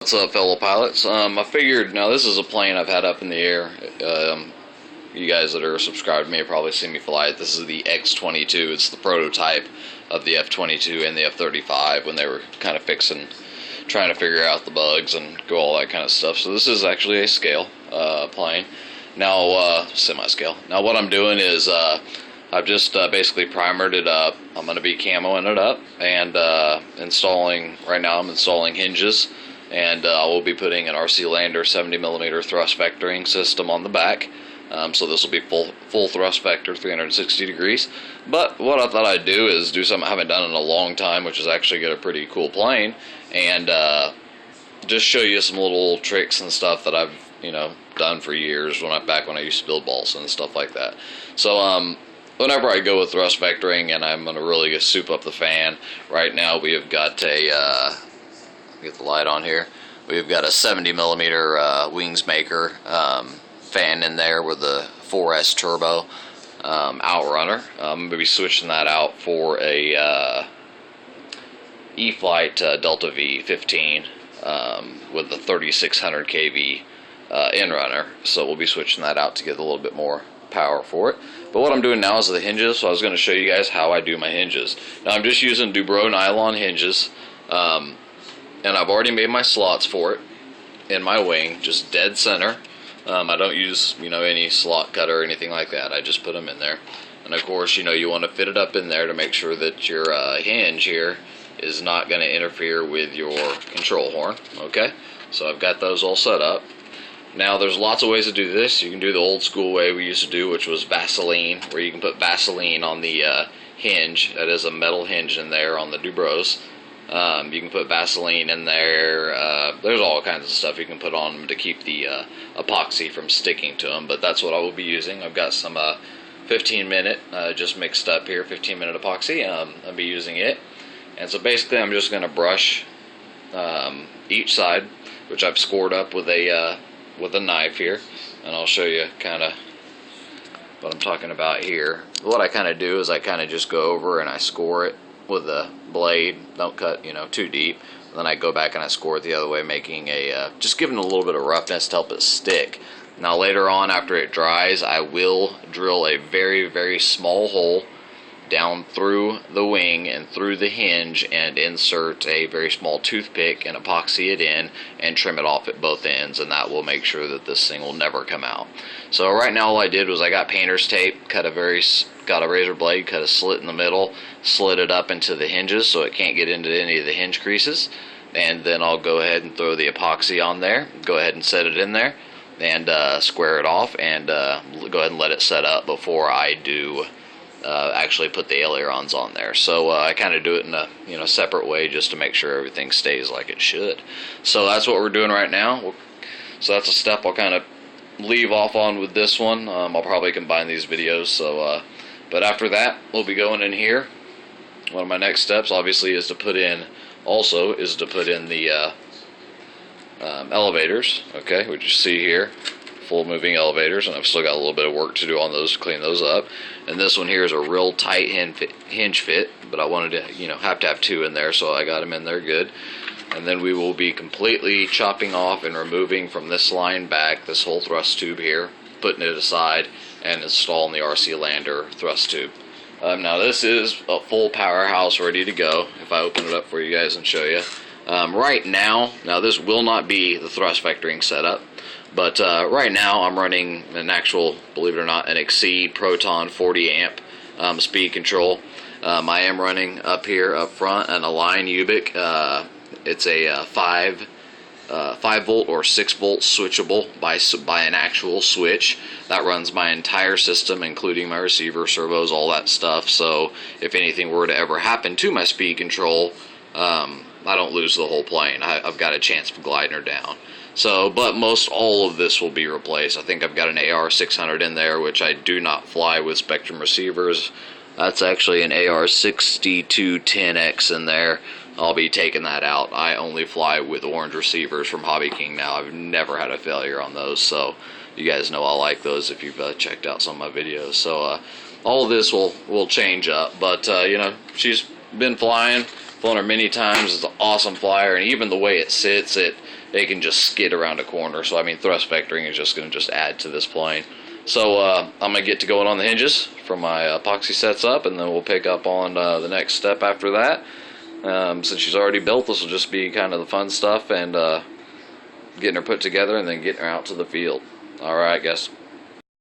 What's up, fellow pilots? I figured, now this is a plane I've had up in the air. You guys that are subscribed to me have probably seen me fly it. This is the X-22. It's the prototype of the F-22 and the F-35 when they were kind of trying to figure out the bugs and go all that kind of stuff. So this is actually a scale plane. Now, semi-scale. Now what I'm doing is I've just basically primered it up. I'm going to be camoing it up and right now I'm installing hinges. And I will be putting an RC Lander 70mm thrust vectoring system on the back. So this will be full thrust vector, 360 degrees. But what I thought I'd do is do something I haven't done in a long time, which is actually get a pretty cool plane, and just show you some little tricks and stuff that I've done for years back when I used to build balsa and stuff like that. So whenever I go with thrust vectoring and I'm going to really just soup up the fan, right now we have got a get the light on here. We've got a 70mm wings maker fan in there with the 4S turbo outrunner. I'm going to be switching that out for a E-Flight Delta V 15 with the 3600 kV in-runner. So we'll be switching that out to get a little bit more power for it. But what I'm doing now is the hinges, so I was going to show you guys how I do my hinges. Now I'm just using Dubro nylon hinges. And I've already made my slots for it in my wing, just dead center. I don't use, any slot cutter or anything like that. I just put them in there. And of course, you want to fit it up in there to make sure that your hinge here is not going to interfere with your control horn. Okay, so I've got those all set up. Now, there's lots of ways to do this. You can do the old school way we used to do, which was Vaseline, where you can put Vaseline on the hinge. That is a metal hinge in there on the Dubros. You can put Vaseline in there. There's all kinds of stuff you can put on them to keep the epoxy from sticking to them, but that's what I will be using. I've got some 15-minute just mixed up here, 15-minute epoxy. I'll be using it. And so basically I'm just going to brush each side, which I've scored up with a knife here, and I'll show you kind of what I'm talking about here. What I kind of do is I kind of just go over and I score it with a blade. Don't cut too deep. And then I go back and I score it the other way, making just giving it a little bit of roughness to help it stick. Now later on, after it dries, I will drill a very, very small hole down through the wing and through the hinge and insert a very small toothpick and epoxy it in and trim it off at both ends, and that will make sure that this thing will never come out. So right now all I did was I got painter's tape, got a razor blade, cut a slit in the middle, slid it up into the hinges so it can't get into any of the hinge creases, and then I'll go ahead and throw the epoxy on there, go ahead and set it in there, and square it off, and go ahead and let it set up before I do actually put the ailerons on there. So I kind of do it in a separate way just to make sure everything stays like it should. So that's what we're doing right now. So that's a step I'll kind of leave off on with this one. I'll probably combine these videos. So, but after that, we'll be going in here. One of my next steps, obviously, is to put in the elevators. Okay, which you see here. Full moving elevators, and I've still got a little bit of work to do on those to clean those up. And this one here is a real tight hinge fit, but I wanted to have to have two in there, so I got them in there good. And then we will be completely chopping off and removing from this line back this whole thrust tube here, putting it aside, and installing the RC Lander thrust tube. Now this is a full powerhouse ready to go. If I open it up for you guys and show you. Right now this will not be the thrust vectoring setup. But right now I'm running an actual, believe it or not, an Exceed Proton 40 amp speed control. I am running up here up front an Align Ubic. It's a 5 volt or 6 volt switchable by an actual switch that runs my entire system, including my receiver, servos, all that stuff. So if anything were to ever happen to my speed control, I don't lose the whole plane. I've got a chance of gliding her down. So, but most all of this will be replaced. I think I've got an AR600 in there, which I do not fly with Spectrum receivers. That's actually an AR6210X in there. I'll be taking that out. I only fly with orange receivers from Hobby King now. I've never had a failure on those, so you guys know I like those if you've checked out some of my videos. So all of this will change up, but she's been flown her many times. It's an awesome flyer, and even the way it sits, it can just skid around a corner. So I mean, thrust vectoring is just going to just add to this plane. So I'm going to get to going on the hinges for my epoxy sets up, and then we'll pick up on the next step after that. Since she's already built, this will just be kind of the fun stuff and getting her put together and then getting her out to the field. Alright guys.